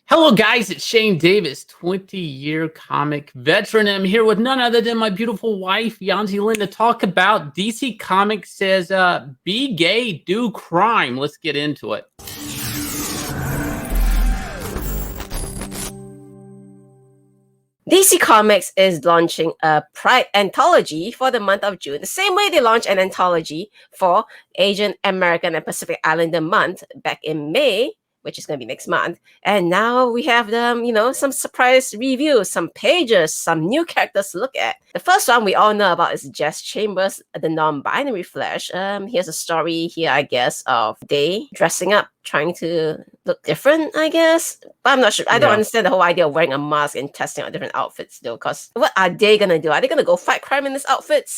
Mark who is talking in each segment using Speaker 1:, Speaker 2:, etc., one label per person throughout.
Speaker 1: Hello, guys. It's Shane Davis, 20-year comic veteran. I'm here with none other than my beautiful wife, Yanzi Lynn, to talk about DC Comics says, be gay, do crime. Let's get into it.
Speaker 2: DC Comics is launching a Pride Anthology for the month of June, the same way they launched an anthology for Asian American and Pacific Islander month back in May, which is going to be next month. And now we have them, some surprise reviews, some pages, some new characters to look at. The first one we all know about is Jess Chambers, the non-binary Flash. Here's a story here, I guess, of Day dressing up, trying to look different, I guess. But I'm not sure. I don't understand the whole idea of wearing a mask and testing out different outfits, though, because what are they going to do? Are they going to go fight crime in this outfit?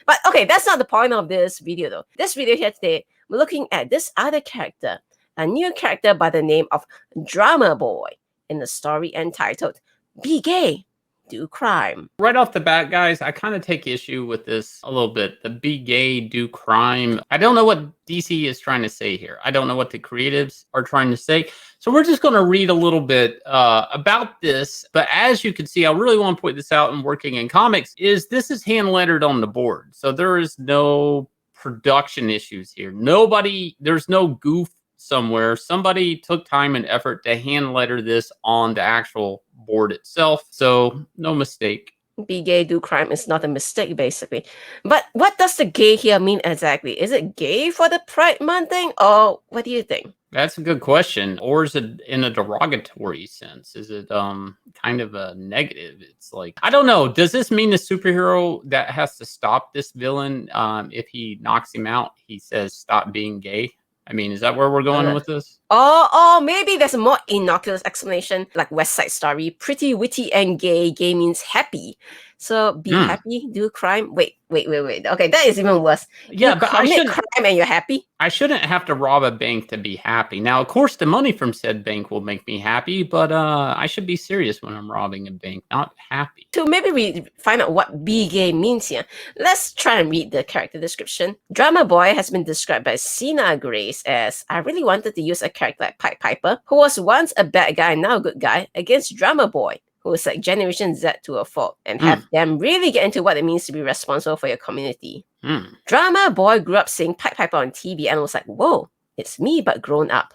Speaker 2: But okay, that's not the point of this video, though. This video here today, we're looking at this other character, a new character by the name of Drama Boy, in the story entitled Be Gay, Do Crime.
Speaker 1: Right off the bat, guys, I kind of take issue with this a little bit. The be gay, do crime. I don't know what DC is trying to say here. I don't know what the creatives are trying to say. So we're just going to read a little bit about this. But as you can see, I really want to point this out in working in comics, is this is hand lettered on the board. So there is no production issues here. There's no goof somewhere. Somebody took time and effort to hand letter this on the actual board itself. So no mistake.
Speaker 2: Be gay, do crime is not a mistake, basically. But what does the gay here mean exactly? Is it gay for the Pride Month thing? Or what do you think?
Speaker 1: That's a good question. Or is it in a derogatory sense? Is it kind of a negative? It's like, I don't know. Does this mean the superhero that has to stop this villain, if he knocks him out, he says, stop being gay? I mean, is that where we're going with this?
Speaker 2: Oh, maybe there's a more innocuous explanation, like West Side Story. Pretty, witty, and gay. Gay means happy. So be happy, do crime. Wait. Okay, that is even worse.
Speaker 1: Yeah, but I shouldn't
Speaker 2: crime and you're happy.
Speaker 1: I shouldn't have to rob a bank to be happy. Now, of course, the money from said bank will make me happy, but I should be serious when I'm robbing a bank, not happy.
Speaker 2: So maybe we find out what be gay means here. Let's try and read the character description. Drama Boy has been described by Sina Grace as, I really wanted to use a character like Pied Piper, who was once a bad guy, now a good guy, against Drama Boy, who is like Generation Z to a fault, and have them really get into what it means to be responsible for your community. Drama Boy grew up seeing Pied Piper on TV and was like, whoa, it's me but grown up.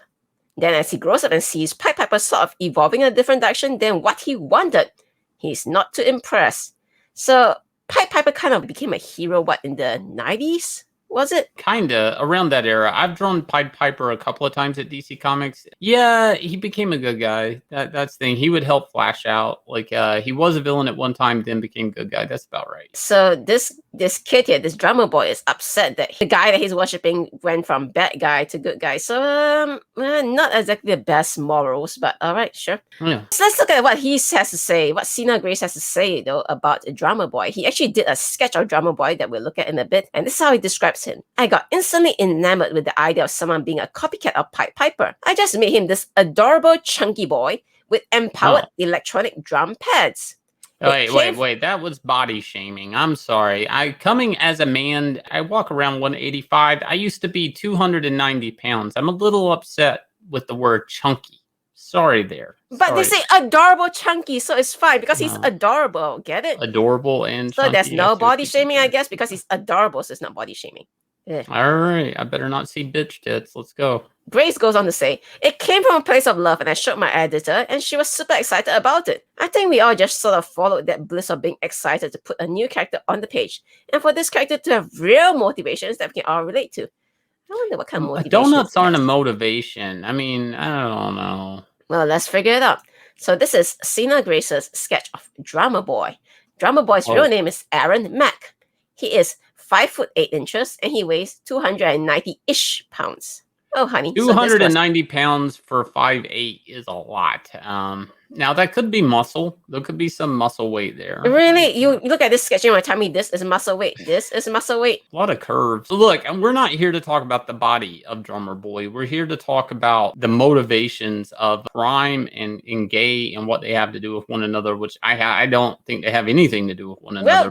Speaker 2: Then as he grows up and sees Pied Piper sort of evolving in a different direction than what he wanted, he's not too impressed. So Pied Piper kind of became a hero, in the 90s? Was it?
Speaker 1: Kinda, around that era. I've drawn Pied Piper a couple of times at DC Comics. Yeah, he became a good guy. That's the thing. He would help Flash out. Like, he was a villain at one time, then became good guy. That's about right.
Speaker 2: So this kid here, this Drama Boy, is upset that the guy that he's worshipping went from bad guy to good guy. So, not exactly the best morals, but all right, sure.
Speaker 1: Yeah.
Speaker 2: So let's look at what he has to say, what Sina Grace has to say, though, about Drama Boy. He actually did a sketch of Drama Boy that we'll look at in a bit, and this is how he describes him. I got instantly enamored with the idea of someone being a copycat of Pied Piper. I just made him this adorable chunky boy with empowered electronic drum pads.
Speaker 1: Wait. That was body shaming. I'm sorry. Coming as a man, I walk around 185. I used to be 290 pounds. I'm a little upset with the word chunky. Sorry there.
Speaker 2: But they say adorable chunky, so it's fine because he's adorable. Get it?
Speaker 1: Adorable and
Speaker 2: so
Speaker 1: chunky.
Speaker 2: There's no body shaming, I guess, because he's adorable, so it's not body shaming.
Speaker 1: All right. I better not see bitch tits. Let's go.
Speaker 2: Grace goes on to say, it came from a place of love and I showed my editor and she was super excited about it. I think we all just sort of followed that bliss of being excited to put a new character on the page and for this character to have real motivations that we can all relate to. I wonder what kind of motivation.
Speaker 1: Donuts aren't a motivation. I mean, I don't know.
Speaker 2: Well, let's figure it out. So this is Sina Grace's sketch of Drama Boy. Drama Boy's real name is Aaron Mack. He is 5'8" and he weighs 290-ish pounds. Oh, honey.
Speaker 1: 290 pounds for 5'8" is a lot. Now, that could be muscle. There could be some muscle weight there.
Speaker 2: Really? You look at this sketch and you want to tell me this is muscle weight. This is muscle weight.
Speaker 1: A lot of curves. Look, we're not here to talk about the body of Drummer Boy. We're here to talk about the motivations of crime and gay and what they have to do with one another, which I don't think they have anything to do with one another.
Speaker 2: Well,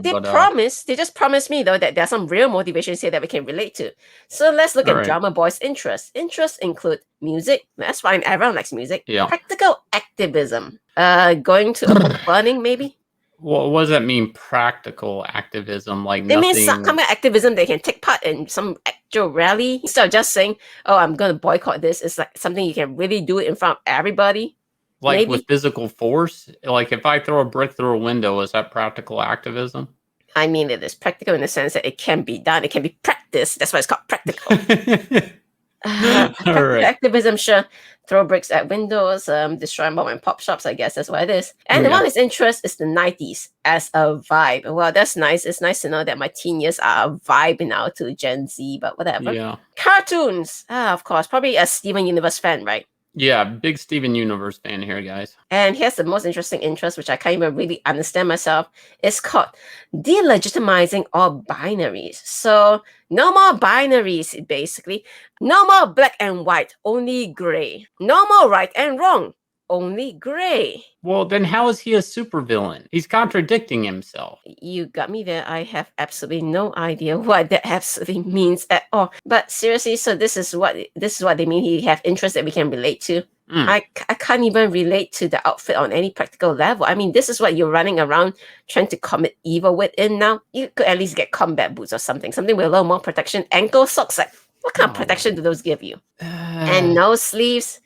Speaker 2: they just promised me, though, that there are some real motivations here that we can relate to. So let's look at Drummer Boy's interests. Interests include Music. That's fine. Everyone likes music.
Speaker 1: Yeah.
Speaker 2: Practical activism. Going to a book burning, maybe?
Speaker 1: What does that mean? Practical activism, like
Speaker 2: It means some
Speaker 1: nothing.
Speaker 2: kind of activism they can take part in some actual rally instead of just saying, "Oh, I'm going to boycott this." It's like something you can really do it in front of everybody.
Speaker 1: Like
Speaker 2: Maybe.
Speaker 1: with physical force? Like if I throw a brick through a window, is that practical activism?
Speaker 2: I mean, it is practical in the sense that it can be done. It can be practiced. That's why it's called practical. Practical
Speaker 1: right.
Speaker 2: activism, sure. Throw bricks at windows, destroy mom and pop shops, I guess that's what it is. And
Speaker 1: Yeah.
Speaker 2: one of his interests is the 90s as a vibe. Well, that's nice. It's nice to know that my teen years are a vibe now to Gen Z, but whatever.
Speaker 1: Yeah.
Speaker 2: Cartoons. Of course. Probably a Steven Universe fan, right?
Speaker 1: Yeah, big Steven Universe fan here, guys.
Speaker 2: And here's the most interesting interest, which I can't even really understand myself. It's called delegitimizing all binaries. So no more binaries, basically. No more black and white, only gray. No more right and wrong, only gray.
Speaker 1: Well, then how is he a supervillain? He's contradicting himself.
Speaker 2: You got me there. I have absolutely no idea what that absolutely means at all. But seriously, so this is what they mean. He have interests that we can relate to. I can't even relate to the outfit on any practical level. I mean, this is what you're running around trying to commit evil within now. You could at least get combat boots or something with a little more protection. Ankle socks, like what kind of protection do those give you? And no sleeves.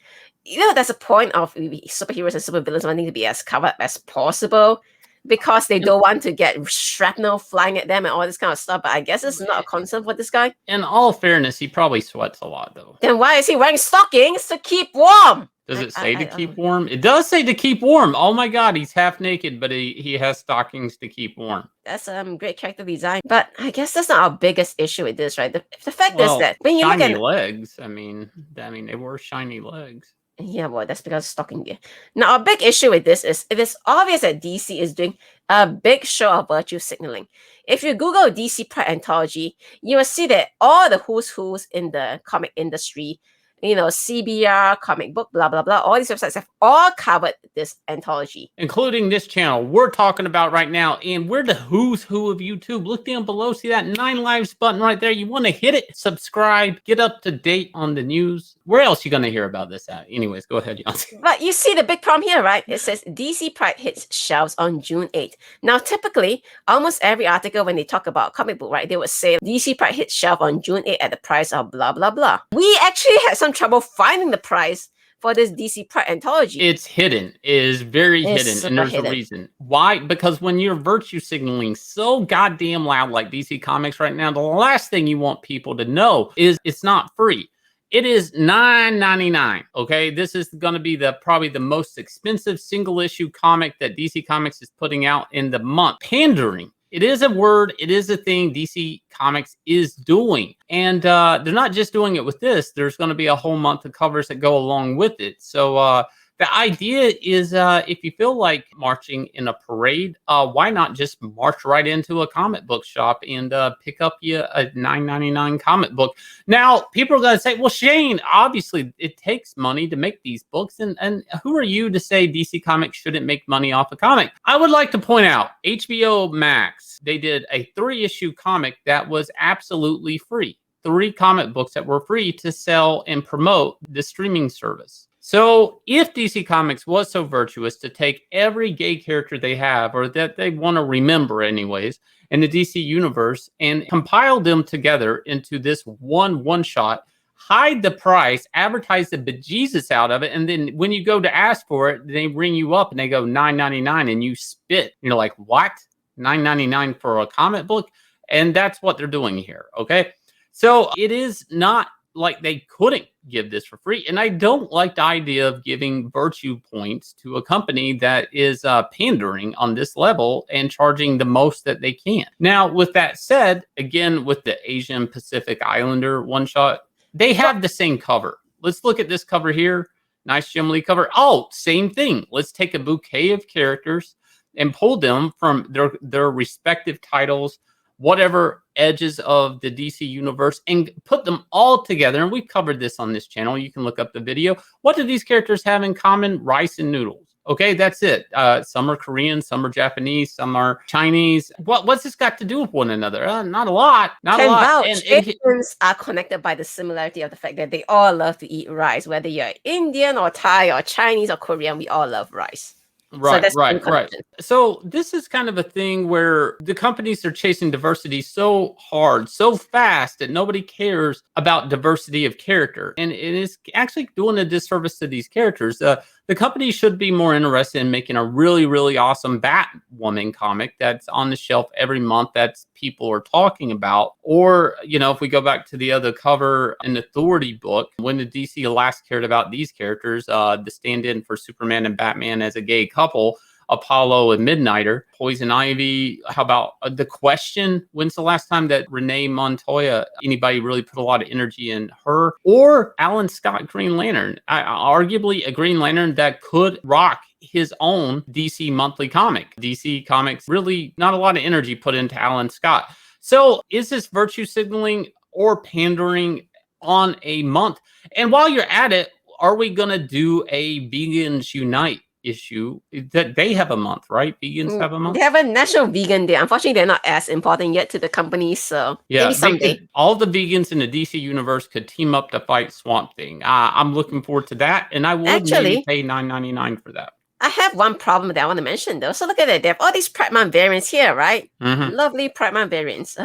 Speaker 2: You know, that's a point of superheroes and supervillains wanting to be as covered as possible because they don't want to get shrapnel flying at them and all this kind of stuff. But I guess it's not a concern for this guy.
Speaker 1: In all fairness, he probably sweats a lot, though.
Speaker 2: Then why is he wearing stockings to keep warm?
Speaker 1: Does it say to keep warm? It does say to keep warm. Oh my god, he's half naked, but he has stockings to keep warm.
Speaker 2: That's great character design. But I guess that's not our biggest issue with this, right? The fact is that when you look at
Speaker 1: legs, I mean, they were shiny legs.
Speaker 2: Yeah, well, that's because stocking gear. Now, our big issue with this is it is obvious that DC is doing a big show of virtue signaling. If you Google DC Pride Anthology, you will see that all the who's in the comic industry, CBR, comic book, blah, blah, blah, all these websites have all covered this anthology.
Speaker 1: Including this channel we're talking about right now. And we're the who's who of YouTube. Look down below. See that 9 lives button right there? You want to hit it, subscribe, get up to date on the news. Where else you going to hear about this at? Anyways, go ahead, Yanzi.
Speaker 2: But you see the big problem here, right? It says DC Pride hits shelves on June 8th. Now, typically, almost every article when they talk about comic book, right, they would say DC Pride hits shelf on June 8th at the price of blah, blah, blah. We actually had some trouble finding the price for this DC Pride Anthology.
Speaker 1: It's hidden. It is very hidden. And there's a reason. Why? Because when you're virtue signaling so goddamn loud like DC Comics right now, the last thing you want people to know is it's not free. It is $9.99. Okay, this is going to be probably the most expensive single issue comic that DC Comics is putting out in the month. Pandering. It is a word. It is a thing DC Comics is doing. And they're not just doing it with this. There's going to be a whole month of covers that go along with it. So the idea is if you feel like marching in a parade, why not just march right into a comic book shop and pick up you a $9.99 comic book? Now, people are going to say, well, Shane, obviously it takes money to make these books. And who are you to say DC Comics shouldn't make money off a comic? I would like to point out HBO Max, they did a 3-issue comic that was absolutely free. 3 comic books that were free to sell and promote the streaming service. So if DC Comics was so virtuous to take every gay character they have, or that they want to remember anyways, in the DC universe and compile them together into this one-shot, hide the price, advertise the bejesus out of it, and then when you go to ask for it, they ring you up and they go $9.99 and you spit. You're like, what? $9.99 for a comic book? And that's what they're doing here, okay? So it is not like they couldn't give this for free. And I don't like the idea of giving virtue points to a company that is pandering on this level and charging the most that they can. Now, with that said, again, with the Asian Pacific Islander one-shot, they have the same cover. Let's look at this cover here. Nice Jim Lee cover. Oh, same thing. Let's take a bouquet of characters and pull them from their respective titles, whatever edges of the DC universe, and put them all together. And we've covered this on this channel. You can look up the video. What do these characters have in common? Rice and noodles. Okay, that's it. Some are Korean, some are Japanese, some are Chinese. What's this got to do with one another? Not a lot. Not a
Speaker 2: Can
Speaker 1: lot.
Speaker 2: vouch.
Speaker 1: And
Speaker 2: Asians are connected by the similarity of the fact that they all love to eat rice, whether you're Indian or Thai or Chinese or Korean, we all love rice. So
Speaker 1: right,
Speaker 2: that's one
Speaker 1: right, right.
Speaker 2: connection.
Speaker 1: So this is kind of a thing where the companies are chasing diversity so hard, so fast that nobody cares about diversity of character, and it is actually doing a disservice to these characters. The company should be more interested in making a really, really awesome Batwoman comic that's on the shelf every month that people are talking about. Or, if we go back to the other cover in the Authority book, when the DC last cared about these characters, the stand-in for Superman and Batman as a gay couple, Apollo and Midnighter, Poison Ivy. How about The Question? When's the last time that Renee Montoya, anybody really put a lot of energy in her? Or Alan Scott Green Lantern, arguably a Green Lantern that could rock his own DC monthly comic. DC Comics, really not a lot of energy put into Alan Scott. So is this virtue signaling or pandering on a month? And while you're at it, are we going to do a Vegans Unite issue? That they have a month, right? Vegans have a month.
Speaker 2: They have a National Vegan Day. Unfortunately, they're not as important yet to the company, so
Speaker 1: Yeah,
Speaker 2: maybe someday.
Speaker 1: all the vegans in the DC universe could team up to fight Swamp Thing. I'm looking forward to that, and I would maybe
Speaker 2: Actually,
Speaker 1: pay $9.99 for that.
Speaker 2: I have one problem that I want to mention though. So look at it. They have all these Pride Month variants here, right?
Speaker 1: Mhm.
Speaker 2: Lovely Pride Month variants.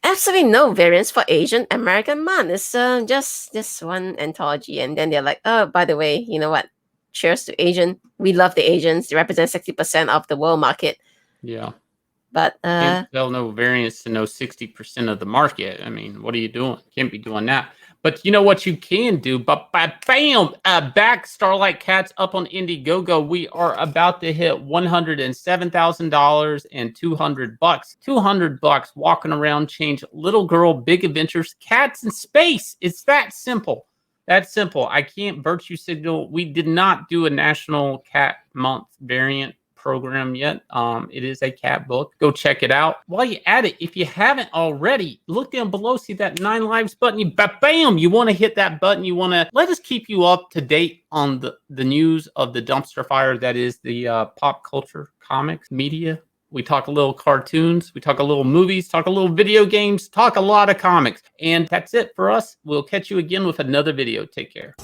Speaker 2: Absolutely no variants for Asian American month. It's just this one anthology, and then they're like, oh, by the way, you know what? Cheers to Asian. We love the Asians. They represent 60% of the world market.
Speaker 1: Yeah.
Speaker 2: But
Speaker 1: Can't sell no variants to know 60% of the market. I mean, what are you doing? Can't be doing that. But you know what you can do? But bam, back Starlight Cat's up on Indiegogo. We are about to hit $107,000 and $200. $200 walking around, change little girl, big adventures, cats in space. It's that simple. That's simple. I can't virtue signal. We did not do a National Cat Month variant program yet. It is a cat book. Go check it out. While you're at it, if you haven't already, look down below, see that 9 lives button. Bam! You want to hit that button. You want to let us keep you up to date on the news of the dumpster fire that is the pop culture comics media. We talk a little cartoons, we talk a little movies, talk a little video games, talk a lot of comics. And that's it for us. We'll catch you again with another video. Take care.